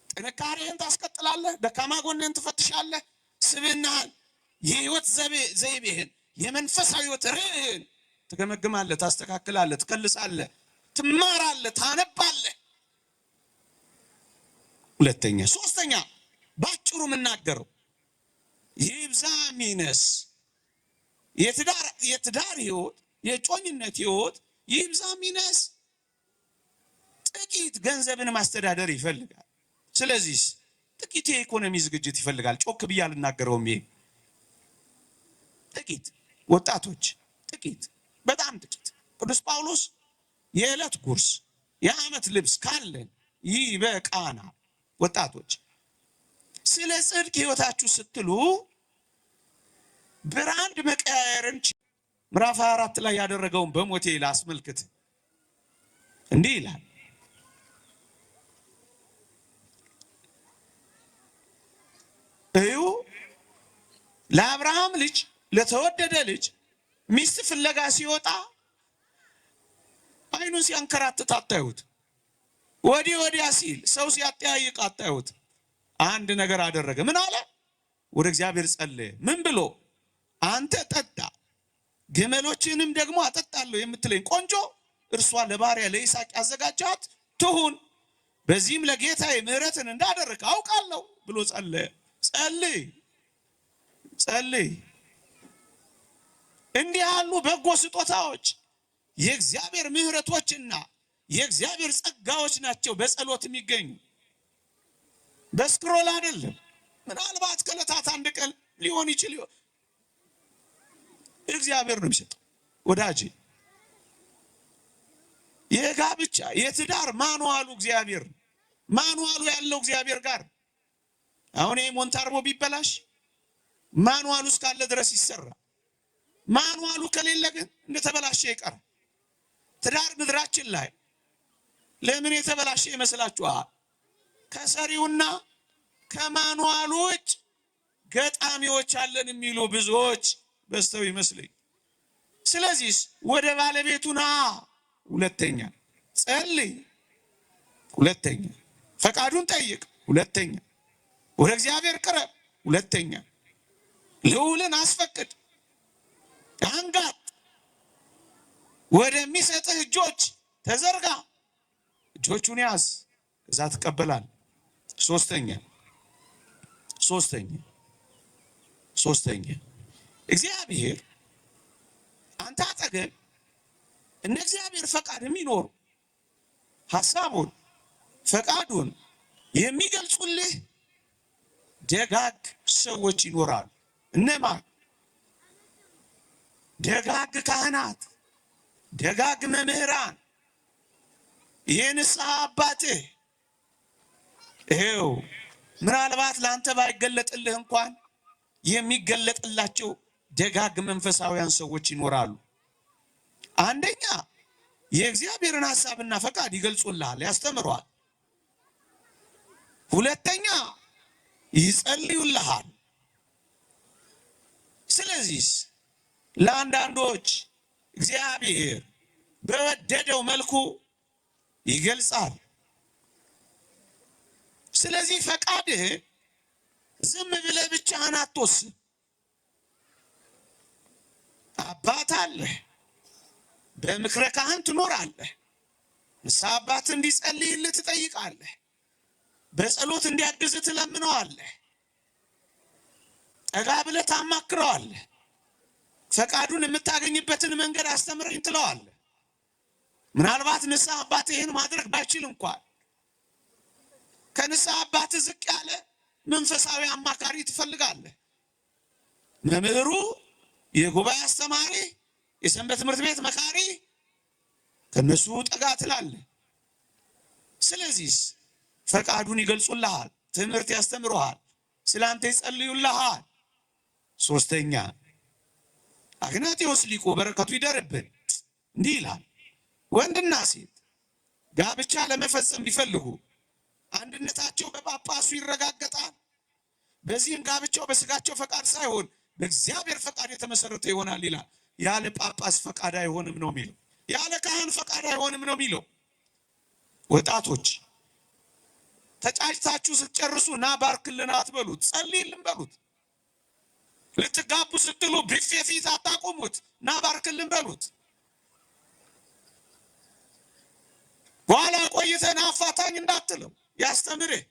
ጥንካሬህን ታስቀጥላለህ፣ ደካማ ጎንህን ትፈትሻለህ፣ ስብዕናህን፣ የህይወት ዘይቤህን፣ የመንፈሳዊ ህይወት ርዕይህን ትገመግማለህ፣ ታስተካክላለህ፣ ትቀልሳለህ፣ ትማራለህ፣ ታነባለህ። 2ኛ 3ኛ ባጭሩ የምናገረው ይብዛ ሚነስ የትዳር ህይወት የጮኝነት ህይወት ይብዛ ሚነስ ጥቂት ገንዘብን ማስተዳደር ይፈልጋል። ስለዚህ ጥቂት የኢኮኖሚ ዝግጅት ይፈልጋል። ጮክ ብዬ አልናገረውም። ይሄ ጥቂት ወጣቶች፣ ጥቂት በጣም ጥቂት። ቅዱስ ጳውሎስ የዕለት ጉርስ የዓመት ልብስ ካለን ይበቃናል። ወጣቶች ስለ ጽድቅ ህይወታችሁ ስትሉ ብራንድ መቀያየርን ምዕራፍ 24 ላይ ያደረገውን በሞቴ ላስመልክት። እንዲህ ይላል፣ እዩ ለአብርሃም ልጅ ለተወደደ ልጅ ሚስት ፍለጋ ሲወጣ አይኑን ሲያንከራትት አታዩት። ወዲህ ወዲያ ሲል ሰው ሲያጠያይቅ አታዩት። አንድ ነገር አደረገ። ምን አለ? ወደ እግዚአብሔር ጸለየ። ምን ብሎ? አንተ ጠጣ፣ ግመሎችንም ደግሞ አጠጣለሁ የምትለኝ ቆንጆ እርሷ ለባሪያ ለይስሐቅ ያዘጋጃት ትሁን፣ በዚህም ለጌታዬ ምሕረትን እንዳደረግ አውቃለሁ ብሎ ጸለየ። ጸልይ። እንዲህ ያሉ በጎ ስጦታዎች የእግዚአብሔር ምሕረቶችና የእግዚአብሔር ጸጋዎች ናቸው በጸሎት የሚገኙ፣ በስክሮል አይደለም። ምናልባት ከዕለታት አንድ ቀን ሊሆን ይችል ይሆን። እግዚአብሔር ነው የሚሰጠው ወዳጄ። የጋብቻ የትዳር ማኑዋሉ እግዚአብሔር፣ ማኑዋሉ ያለው እግዚአብሔር ጋር። አሁን ይሄ ሞንታርቦ ቢበላሽ ማኑዋሉ እስካለ ድረስ ይሰራ። ማኑዋሉ ከሌለ ግን እንደተበላሸ ይቀራል። ትዳር ምድራችን ላይ ለምን የተበላሸ ይመስላችኋል? ከሰሪውና ከማኑዋሉ ውጭ ገጣሚዎች አለን የሚሉ ብዙዎች በስተው ይመስለኝ። ስለዚህ ወደ ባለቤቱ ና፣ ሁለተኛ ጸልይ፣ ሁለተኛ ፈቃዱን ጠይቅ፣ ሁለተኛ ወደ እግዚአብሔር ቅረብ፣ ሁለተኛ ልዑልን አስፈቅድ፣ አንጋጥ፣ ወደሚሰጥህ እጆች ተዘርጋ፣ እጆቹን ያዝ፣ ከዛ ትቀበላል። ሶስተኛ እግዚአብሔር አንተ አጠገብ እንደ እግዚአብሔር ፈቃድ የሚኖሩ ሐሳቡን ፈቃዱን የሚገልጹልህ ደጋግ ሰዎች ይኖራሉ። እነማን? ደጋግ ካህናት፣ ደጋግ መምህራን፣ የንስሐ አባትህ። ይሄው ምናልባት ለአንተ ባይገለጥልህ እንኳን የሚገለጥላቸው ደጋግ መንፈሳውያን ሰዎች ይኖራሉ። አንደኛ የእግዚአብሔርን ሐሳብና ፈቃድ ይገልጹልሃል፣ ያስተምሯል። ሁለተኛ ይጸልዩልሃል። ስለዚህ ለአንዳንዶች እግዚአብሔር በወደደው መልኩ ይገልጻል። ስለዚህ ፈቃድህ ዝም ብለህ ብቻህን አትወስን። አባት አለህ፣ በምክረ ካህን ትኖራለህ። ንስሐ አባት እንዲጸልይልህ ትጠይቃለህ። በጸሎት እንዲያግዝህ ትለምነዋለህ። ጠጋ ብለህ ታማክረዋለህ። ፈቃዱን የምታገኝበትን መንገድ አስተምረኝ ትለዋለህ። ምናልባት ንስሐ አባት ይህን ማድረግ ባይችል እንኳን ከንስሐ አባት ዝቅ ያለ መንፈሳዊ አማካሪ ትፈልጋለህ። መምህሩ፣ የጉባኤ አስተማሪ፣ የሰንበት ትምህርት ቤት መካሪ፣ ከነሱ ጠጋ ትላለህ። ስለዚህ ፈቃዱን ይገልጹልሃል፣ ትምህርት ያስተምሩሃል፣ ስላንተ ይጸልዩልሃል። ሶስተኛ አግናጢዮስ ሊቁ በረከቱ ይደርብን እንዲህ ይላል፣ ወንድና ሴት ጋብቻ ለመፈጸም ቢፈልጉ አንድነታቸው በጳጳሱ ይረጋገጣል። በዚህም ጋብቻው በስጋቸው ፈቃድ ሳይሆን በእግዚአብሔር ፈቃድ የተመሰረተ ይሆናል ይላል። ያለ ጳጳስ ፈቃድ አይሆንም ነው የሚለው። ያለ ካህን ፈቃድ አይሆንም ነው የሚለው። ወጣቶች ተጫጭታችሁ ስትጨርሱ ና ባርክልን አትበሉት፣ ጸልይልን በሉት። ልትጋቡ ስትሉ ቢፌ ፊት አታቁሙት፣ ና ባርክልን በሉት። በኋላ ቆይተን አፋታኝ እንዳትለው፣ ያስተምርህ፣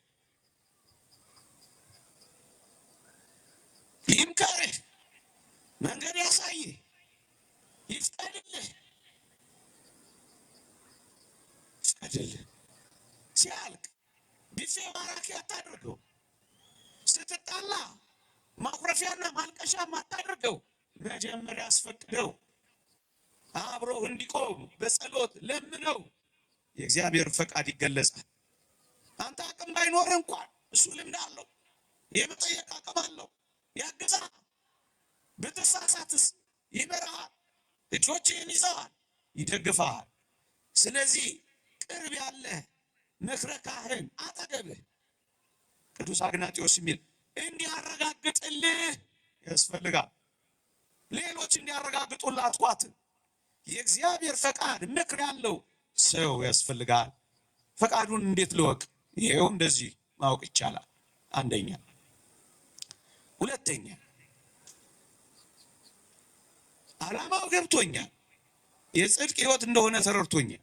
ይምከርህ፣ መንገድ ያሳይህ፣ ይፍቀድልህ። ሲያልቅ ቢፌ ማራኪ አታድርገው። ስትጣላ ማኩረፊያና ማልቀሻ አታድርገው። መጀመሪያ አስፈቅደው፣ አብሮ እንዲቆም በጸሎት ለምነው። የእግዚአብሔር ፈቃድ ይገለጻል። አንተ አቅም ባይኖር እንኳን እሱ ልምድ አለው፣ የመጠየቅ አቅም አለው፣ ያግዛል። ብትሳሳትስ ይመራሃል፣ እጆችህን ይዘዋል፣ ይደግፈሃል። ስለዚህ ቅርብ ያለ ምክረ ካህን አጠገብህ ቅዱስ አግናጢዮስ የሚል እንዲያረጋግጥልህ ያስፈልጋል። ሌሎች እንዲያረጋግጡልህ አትኳትን። የእግዚአብሔር ፈቃድ ምክር ያለው ሰው ያስፈልጋል። ፈቃዱን እንዴት ልወቅ? ይሄው እንደዚህ ማወቅ ይቻላል። አንደኛ። ሁለተኛ ዓላማው ገብቶኛል፣ የጽድቅ ሕይወት እንደሆነ ተረድቶኛል።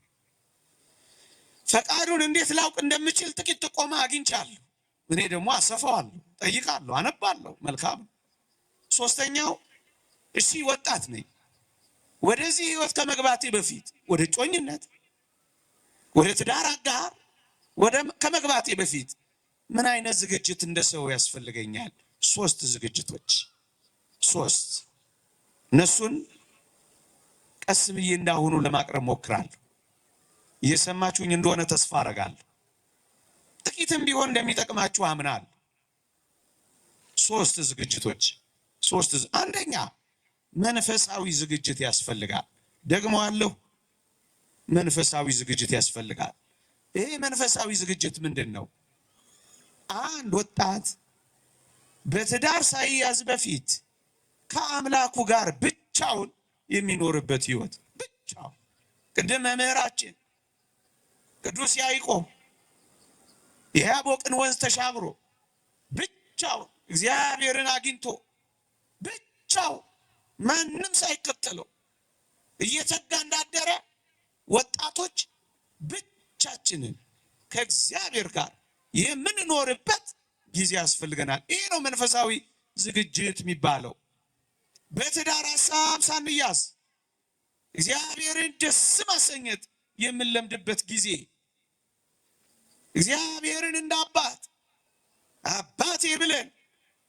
ፈቃዱን እንዴት ላውቅ እንደምችል ጥቂት ጥቆማ አግኝቻለሁ። እኔ ደግሞ አሰፋዋለሁ፣ ጠይቃለሁ፣ አነባለሁ። መልካም። ሶስተኛው እሺ ወጣት ነኝ። ወደዚህ ሕይወት ከመግባቴ በፊት ወደ ጮኝነት፣ ወደ ትዳር አጋር ከመግባቴ በፊት ምን አይነት ዝግጅት እንደ ሰው ያስፈልገኛል? 3 ዝግጅቶች፣ 3 እነሱን ቀስ ብዬ እንዳሁኑ ለማቅረብ ሞክራለሁ። እየሰማችሁኝ እንደሆነ ተስፋ አደርጋለሁ። ጥቂትም ቢሆን እንደሚጠቅማችሁ አምናለሁ። 3 ዝግጅቶች። አንደኛ መንፈሳዊ ዝግጅት ያስፈልጋል። ደግሞ አለው መንፈሳዊ ዝግጅት ያስፈልጋል። ይሄ መንፈሳዊ ዝግጅት ምንድን ነው? አንድ ወጣት በትዳር ሳይያዝ በፊት ከአምላኩ ጋር ብቻውን የሚኖርበት ህይወት ብቻው ቅድም መምህራችን ቅዱስ ያዕቆብ የያቦቅን ወንዝ ተሻግሮ ብቻው እግዚአብሔርን አግኝቶ ብቻው ማንም ሳይከተለው እየተጋ እንዳደረ ወጣቶች ብቻችንን ከእግዚአብሔር ጋር የምንኖርበት ጊዜ ያስፈልገናል። ይሄ ነው መንፈሳዊ ዝግጅት የሚባለው። በትዳር ሐሳብ ሳንያዝ እግዚአብሔርን ደስ ማሰኘት የምንለምድበት ጊዜ፣ እግዚአብሔርን እንደ አባቴ ብለን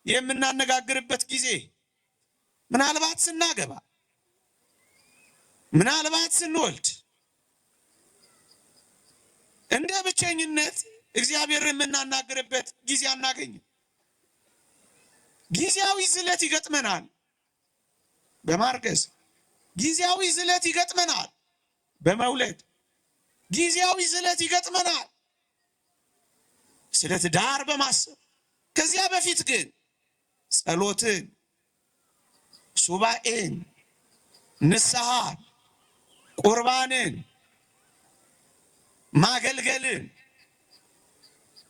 የምናነጋግርበት ጊዜ፣ ምናልባት ስናገባ፣ ምናልባት ስንወልድ እንደ ብቸኝነት እግዚአብሔርን የምናናግርበት ጊዜ አናገኝም። ጊዜያዊ ዝለት ይገጥመናል። በማርገዝ ጊዜያዊ ዝለት ይገጥመናል። በመውለድ ጊዜያዊ ዝለት ይገጥመናል። ስለ ትዳር በማሰብ ከዚያ በፊት ግን ጸሎትን፣ ሱባኤን፣ ንስሐን፣ ቁርባንን፣ ማገልገልን፣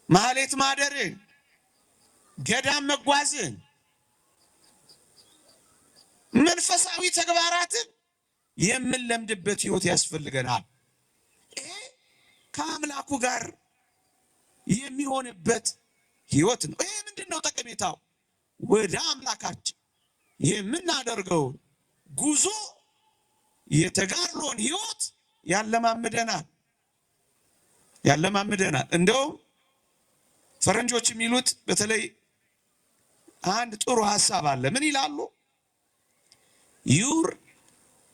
ማህሌት ማደርን፣ ገዳም መጓዝን፣ መንፈሳዊ ተግባራትን የምንለምድበት ህይወት ያስፈልገናል። ይሄ ከአምላኩ ጋር የሚሆንበት ህይወት ነው። ይሄ ምንድነው ጠቀሜታው? ወደ አምላካችን የምናደርገውን ጉዞ የተጋድሎን ህይወት ያለማምደናል። እንደውም ፈረንጆች የሚሉት በተለይ አንድ ጥሩ ሐሳብ አለ። ምን ይላሉ? your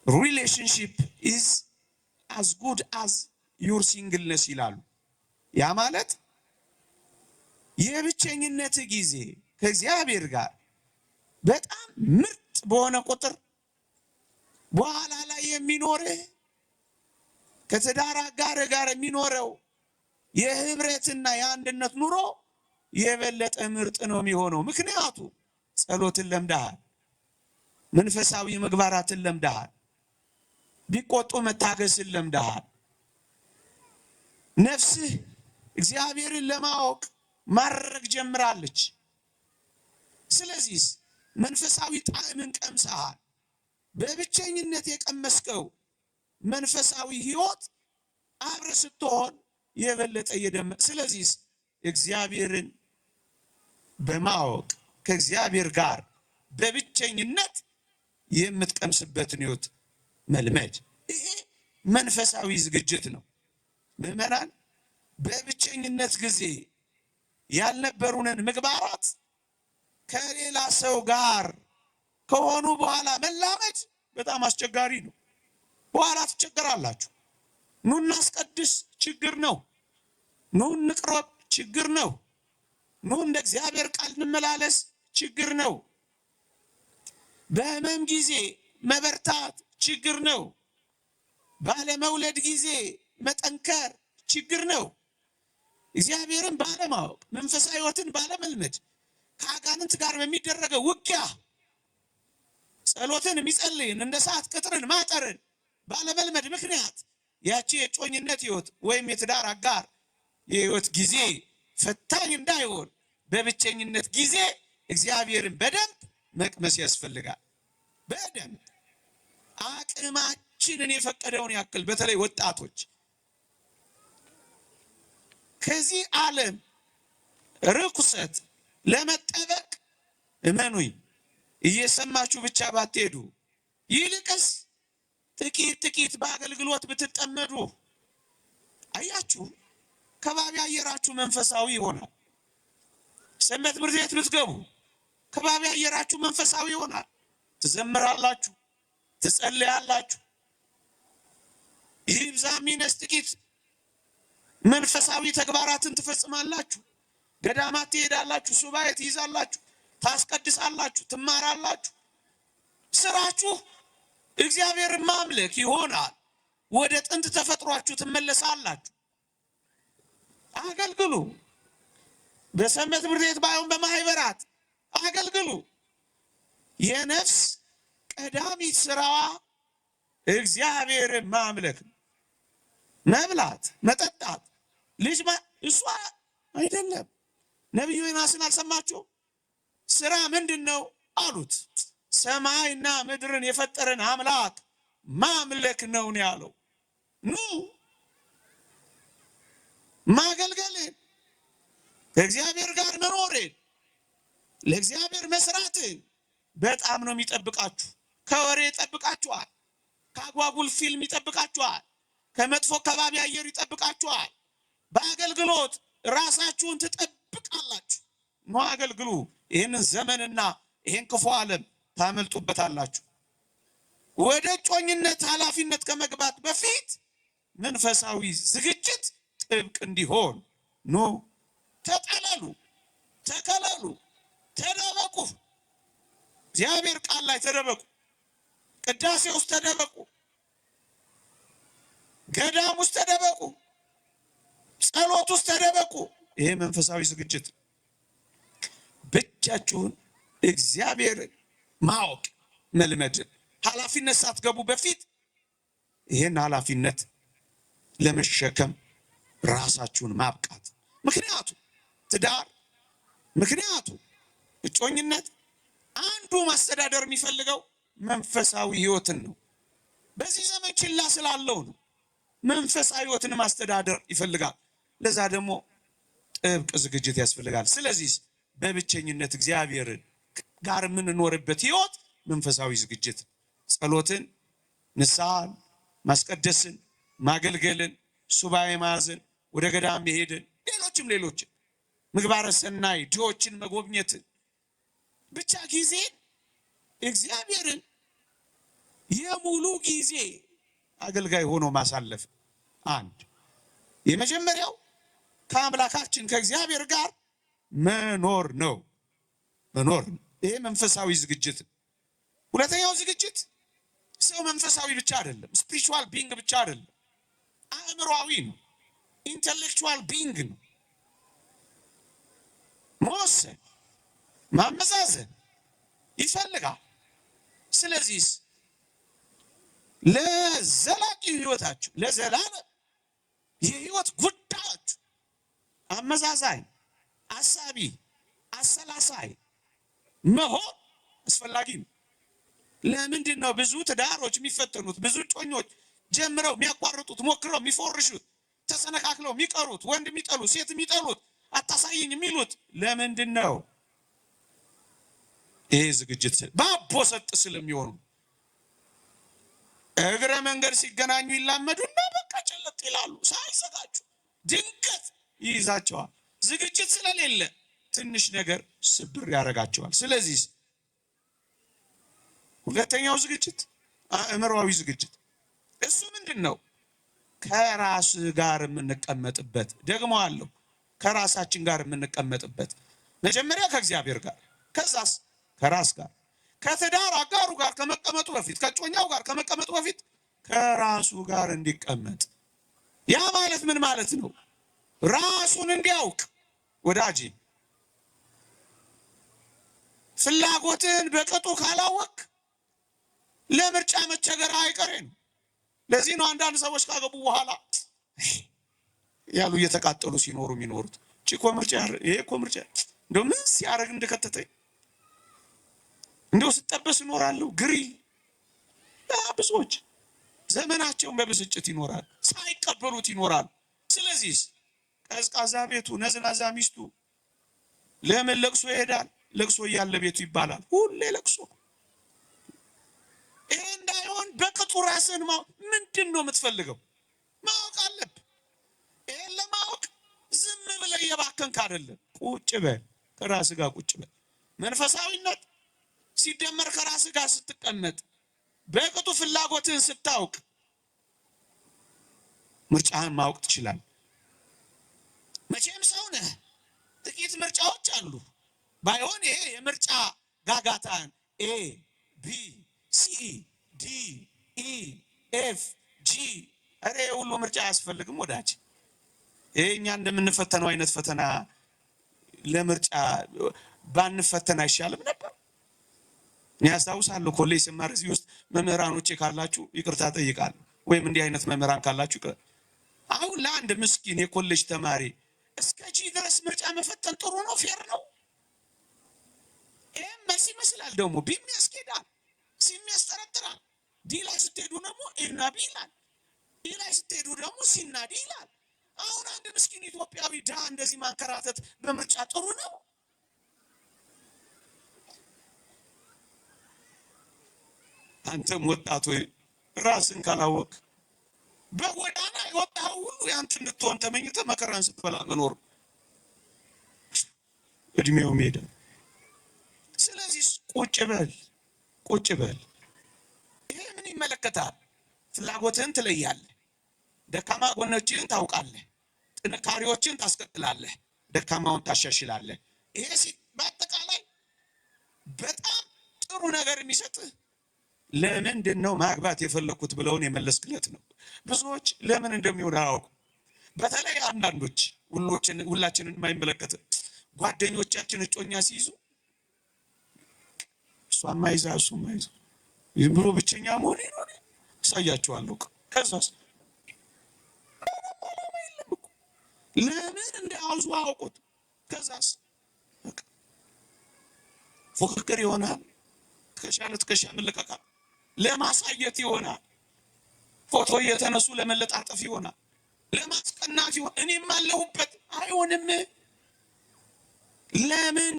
relationship is as good as your singleness ይላሉ። ያ ማለት የብቸኝነት ጊዜ ከእግዚአብሔር ጋር በጣም ምርጥ በሆነ ቁጥር በኋላ ላይ የሚኖርህ ከትዳር አጋር ጋር የሚኖረው የህብረትና የአንድነት ኑሮ የበለጠ ምርጥ ነው የሚሆነው። ምክንያቱ ጸሎትን ለምደሃል፣ መንፈሳዊ ምግባራትን ለምደሃል፣ ቢቆጡ መታገስን ለምደሃል። ነፍስህ እግዚአብሔርን ለማወቅ ማረግ ጀምራለች። ስለዚህ መንፈሳዊ ጣዕምን ቀምሰሃል። በብቸኝነት የቀመስከው መንፈሳዊ ህይወት አብረህ ስትሆን የበለጠ የደመቀ። ስለዚህ እግዚአብሔርን በማወቅ ከእግዚአብሔር ጋር በብቸኝነት የምትቀምስበትን ህይወት መልመድ፣ ይሄ መንፈሳዊ ዝግጅት ነው። ምዕመናን፣ በብቸኝነት ጊዜ ያልነበሩንን ምግባራት ከሌላ ሰው ጋር ከሆኑ በኋላ መላመድ በጣም አስቸጋሪ ነው። በኋላ ትቸገራላችሁ። ኑ እናስቀድስ፣ ችግር ነው። ኑ እንቅረብ፣ ችግር ነው። ኑ እንደ እግዚአብሔር ቃል እንመላለስ፣ ችግር ነው። በህመም ጊዜ መበርታት ችግር ነው። ባለመውለድ ጊዜ መጠንከር ችግር ነው። እግዚአብሔርን ባለማወቅ መንፈሳዊ ህይወትን ባለመልመድ ከአጋንንት ጋር በሚደረገው ውጊያ ጸሎትን የሚጸልይን እንደ ሰዓት ቅጥርን ማጠርን ባለመልመድ ምክንያት ያቺ የጮኝነት ህይወት ወይም የትዳር አጋር የህይወት ጊዜ ፈታኝ እንዳይሆን በብቸኝነት ጊዜ እግዚአብሔርን በደንብ መቅመስ ያስፈልጋል። በደንብ አቅማችንን የፈቀደውን ያክል በተለይ ወጣቶች ከዚህ ዓለም ርኩሰት ለመጠበቅ እመኑኝ እየሰማችሁ ብቻ ባትሄዱ፣ ይልቅስ ጥቂት በአገልግሎት ብትጠመዱ፣ አያችሁ ከባቢ አየራችሁ መንፈሳዊ ይሆናል። ሰንበት ትምህርት ቤት ብትገቡ ከባቢ አየራችሁ መንፈሳዊ ይሆናል። ትዘምራላችሁ፣ ትጸልያላችሁ። ይብዛም ይነስ ጥቂት መንፈሳዊ ተግባራትን ትፈጽማላችሁ። ገዳማት ትሄዳላችሁ፣ ሱባኤ ትይዛላችሁ፣ ታስቀድሳላችሁ፣ ትማራላችሁ። ስራችሁ እግዚአብሔር ማምለክ ይሆናል። ወደ ጥንት ተፈጥሯችሁ ትመለሳላችሁ። አገልግሉ። በሰንበት ትምህርት ቤት ባይሆን በማህበራት አገልግሉ። የነፍስ ቀዳሚት ስራዋ እግዚአብሔርን ማምለክ፣ መብላት፣ መጠጣት፣ ልጅ እሷ አይደለም። ነቢዩ ዮናስን አልሰማችሁ? ስራ ምንድን ነው አሉት። ሰማይና ምድርን የፈጠረን አምላክ ማምለክ ነው ያለው። ኑ ማገልገልን፣ ከእግዚአብሔር ጋር መኖርን፣ ለእግዚአብሔር መስራትን በጣም ነው የሚጠብቃችሁ። ከወሬ ይጠብቃችኋል፣ ከአጓጉል ፊልም ይጠብቃችኋል፣ ከመጥፎ ከባቢ አየር ይጠብቃችኋል። በአገልግሎት ራሳችሁን ትጠብቃላችሁ። ኑ አገልግሉ። ይህንን ዘመንና ይህን ክፉ ዓለም ታመልጡበታላችሁ። ወደ ጮኝነት ኃላፊነት ከመግባት በፊት መንፈሳዊ ዝግጅት ጥብቅ እንዲሆን ኑ ተጠለሉ፣ ተከለሉ፣ ተደበቁ። እግዚአብሔር ቃል ላይ ተደበቁ። ቅዳሴ ውስጥ ተደበቁ። ገዳም ውስጥ ተደበቁ። ጸሎት ውስጥ ተደበቁ። ይሄ መንፈሳዊ ዝግጅት ብቻችሁን እግዚአብሔርን ማወቅ መልመድን፣ ኃላፊነት ሳትገቡ በፊት ይህን ኃላፊነት ለመሸከም ራሳችሁን ማብቃት። ምክንያቱ ትዳር፣ ምክንያቱ እጮኝነት አንዱ ማስተዳደር የሚፈልገው መንፈሳዊ ህይወትን ነው። በዚህ ዘመን ችላ ስላለው ነው። መንፈሳዊ ህይወትን ማስተዳደር ይፈልጋል። ለዛ ደግሞ ጥብቅ ዝግጅት ያስፈልጋል። ስለዚህ በብቸኝነት እግዚአብሔርን ጋር የምንኖርበት ህይወት መንፈሳዊ ዝግጅት፣ ጸሎትን፣ ንስሐን፣ ማስቀደስን፣ ማገልገልን፣ ሱባኤ ማዝን፣ ወደ ገዳም መሄድን፣ ሌሎችም ምግባረ ሰናይ፣ ድሆችን መጎብኘትን፣ ብቻ ጊዜ እግዚአብሔርን የሙሉ ጊዜ አገልጋይ ሆኖ ማሳለፍ። አንድ የመጀመሪያው ከአምላካችን ከእግዚአብሔር ጋር መኖር ነው። ይሄ መንፈሳዊ ዝግጅት። ሁለተኛው ዝግጅት ሰው መንፈሳዊ ብቻ አይደለም፣ ስፒሪቹዋል ቢንግ ብቻ አይደለም፣ አእምሮአዊ ነው፣ ኢንተሌክቹዋል ቢንግ ነው። መወሰን ማመዛዘን ይፈልጋል። ስለዚህ ለዘላቂ ህይወታችሁ፣ ለዘላለም የህይወት ጉዳያችሁ አመዛዛኝ፣ አሳቢ፣ አሰላሳይ መሆን አስፈላጊ ነው። ለምንድን ነው ብዙ ትዳሮች የሚፈተኑት? ብዙ ጮኞች ጀምረው የሚያቋርጡት፣ ሞክረው የሚፎርሹት፣ ተሰነካክለው የሚቀሩት፣ ወንድ የሚጠሉት፣ ሴት የሚጠሉት፣ አታሳይኝ የሚሉት ለምንድን ነው? ይሄ ዝግጅት ባቦ ሰጥ ስለሚሆኑ እግረ መንገድ ሲገናኙ ይላመዱና በቃ ጨለጥ ይላሉ። ሳይዘጋጁ ድንገት ይይዛቸዋል። ዝግጅት ስለሌለ ትንሽ ነገር ስብር ያደርጋቸዋል። ስለዚህ ሁለተኛው ዝግጅት አእምሮአዊ ዝግጅት። እሱ ምንድን ነው? ከራስ ጋር የምንቀመጥበት፣ ደግሞ አለው ከራሳችን ጋር የምንቀመጥበት። መጀመሪያ ከእግዚአብሔር ጋር፣ ከዛስ ከራስ ጋር። ከትዳር አጋሩ ጋር ከመቀመጡ በፊት፣ ከጮኛው ጋር ከመቀመጡ በፊት ከራሱ ጋር እንዲቀመጥ። ያ ማለት ምን ማለት ነው? ራሱን እንዲያውቅ። ወዳጄ ፍላጎትን በቅጡ ካላወቅ ለምርጫ መቸገር አይቀሬ ነው። ለዚህ ነው አንዳንድ ሰዎች ካገቡ በኋላ ያሉ እየተቃጠሉ ሲኖሩ የሚኖሩት። ቺኮ ምርጫ፣ ይሄ እኮ ምርጫ፣ እንደው ምን ሲያደርግ እንደከተተኝ፣ እንደው ስጠበስ እኖራለሁ ግሪል። ብዙዎች ዘመናቸውን በብስጭት ይኖራል፣ ሳይቀበሉት ይኖራል። ስለዚህ ቀዝቃዛ ቤቱ፣ ነዝናዛ ሚስቱ ለምን ለቅሶ ይሄዳል? ለቅሶ እያለ ቤቱ ይባላል። ሁሌ ለቅሶ። ይሄ እንዳይሆን በቅጡ ራስህን ማወቅ። ምንድን ነው የምትፈልገው? ማወቅ አለብህ። ይሄን ለማወቅ ዝም ብለህ የባከንክ አይደለም። ቁጭ በል፣ ከራስህ ጋር ቁጭ በል። መንፈሳዊነት ሲደመር ከራስህ ጋር ስትቀመጥ፣ በቅጡ ፍላጎትህን ስታውቅ ምርጫህን ማወቅ ትችላለህ። መቼም ሰው ነህ፣ ጥቂት ምርጫዎች አሉ። ባይሆን ይሄ የምርጫ ጋጋታን ኤ ቢ ሲ ዲ ኢ ኤፍ ጂ፣ ኧረ ሁሉ ምርጫ አያስፈልግም ወዳጅ። ይሄ እኛ እንደምንፈተነው አይነት ፈተና ለምርጫ ባንፈተን አይሻልም ነበር? እኔ አስታውሳለሁ ኮሌጅ ስማር እዚህ ውስጥ መምህራኖቼ ካላችሁ ይቅርታ ጠይቃለሁ፣ ወይም እንዲህ አይነት መምህራን ካላችሁ አሁን ለአንድ ምስኪን የኮሌጅ ተማሪ እስከ ጂ ድረስ ምርጫ መፈተን ጥሩ ነው? ፌር ነው? ይህም መልስ ይመስላል። ደግሞ ቢም ያስኬዳል፣ ሲም ያስጠረጥራል። ዲ ላይ ስትሄዱ ደግሞ ኤና ቢ ይላል፣ ዲ ላይ ስትሄዱ ደግሞ ሲና ዲ ይላል። አሁን አንድ ምስኪን ኢትዮጵያዊ ድሃ እንደዚህ ማንከራተት በምርጫ ጥሩ ነው? አንተም ወጣት ሆይ ራስን ካላወቅ በጎዳና የወጣው ሁሉ ያንተ እንድትሆን ተመኝተህ መከራን ስትበላ መኖር እድሜው ሄደ። ስለዚህ ቁጭ በል። ይሄ ምን ይመለከታል? ፍላጎትህን ትለያለህ፣ ደካማ ጎኖችህን ታውቃለህ፣ ጥንካሬዎችን ታስቀጥላለህ፣ ደካማውን ታሻሽላለህ። ይሄ በአጠቃላይ በጣም ጥሩ ነገር የሚሰጥህ ለምንድን ነው ማግባት የፈለኩት ብለውን የመለስክለት ነው። ብዙዎች ለምን እንደሚሆን አያውቁ። በተለይ አንዳንዶች ሁላችንን የማይመለከት ጓደኞቻችን እጮኛ ሲይዙ እሷማ ይዛ እሱማ ይዛ ዝም ብሎ ብቸኛ መሆን ነው እሳያቸዋለሁ። ከዛስ ለምን እንደያዙ አውቁት። ከዛስ ፉክክር ይሆናል፣ ትከሻ መለቃቀም ለማሳየት ይሆናል፣ ፎቶ እየተነሱ ለመለጣጠፍ ይሆናል፣ ለማስቀናት ይሆናል። እኔም አለሁበት አይሆንም። ለምን